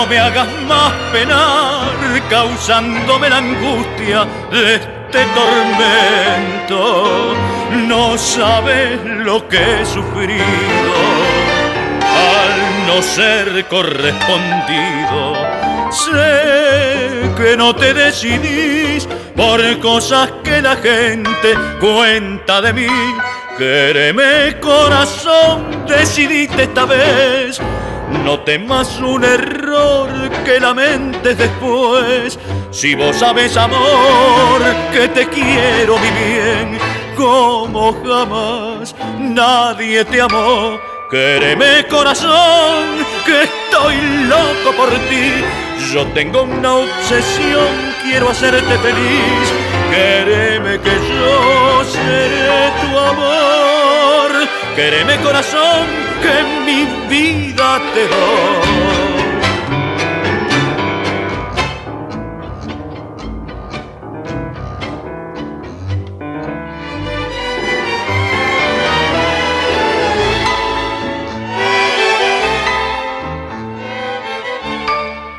no me hagas más penar, causándome la angustia de este tormento. No sabes lo que he sufrido al no ser correspondido. Sé que no te decidís por cosas que la gente cuenta de mí. Quéreme, corazón, decidiste esta vez. No temas un error que lamentes después. Si vos sabes, amor, que te quiero mi bien, como jamás nadie te amó. Quéreme, corazón, que estoy loco por ti. Yo tengo una obsesión, quiero hacerte feliz. Quéreme que yo seré tu amor. Quéreme, corazón, que mi vida te doy.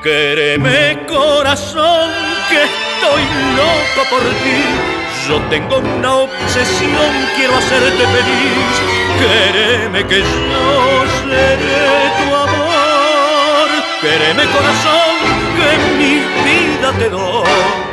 Quéreme, corazón, que estoy loco por ti. Yo tengo una obsesión, quiero hacerte feliz. Quéreme que yo seré tu amor. Quéreme, corazón, que mi vida te doy.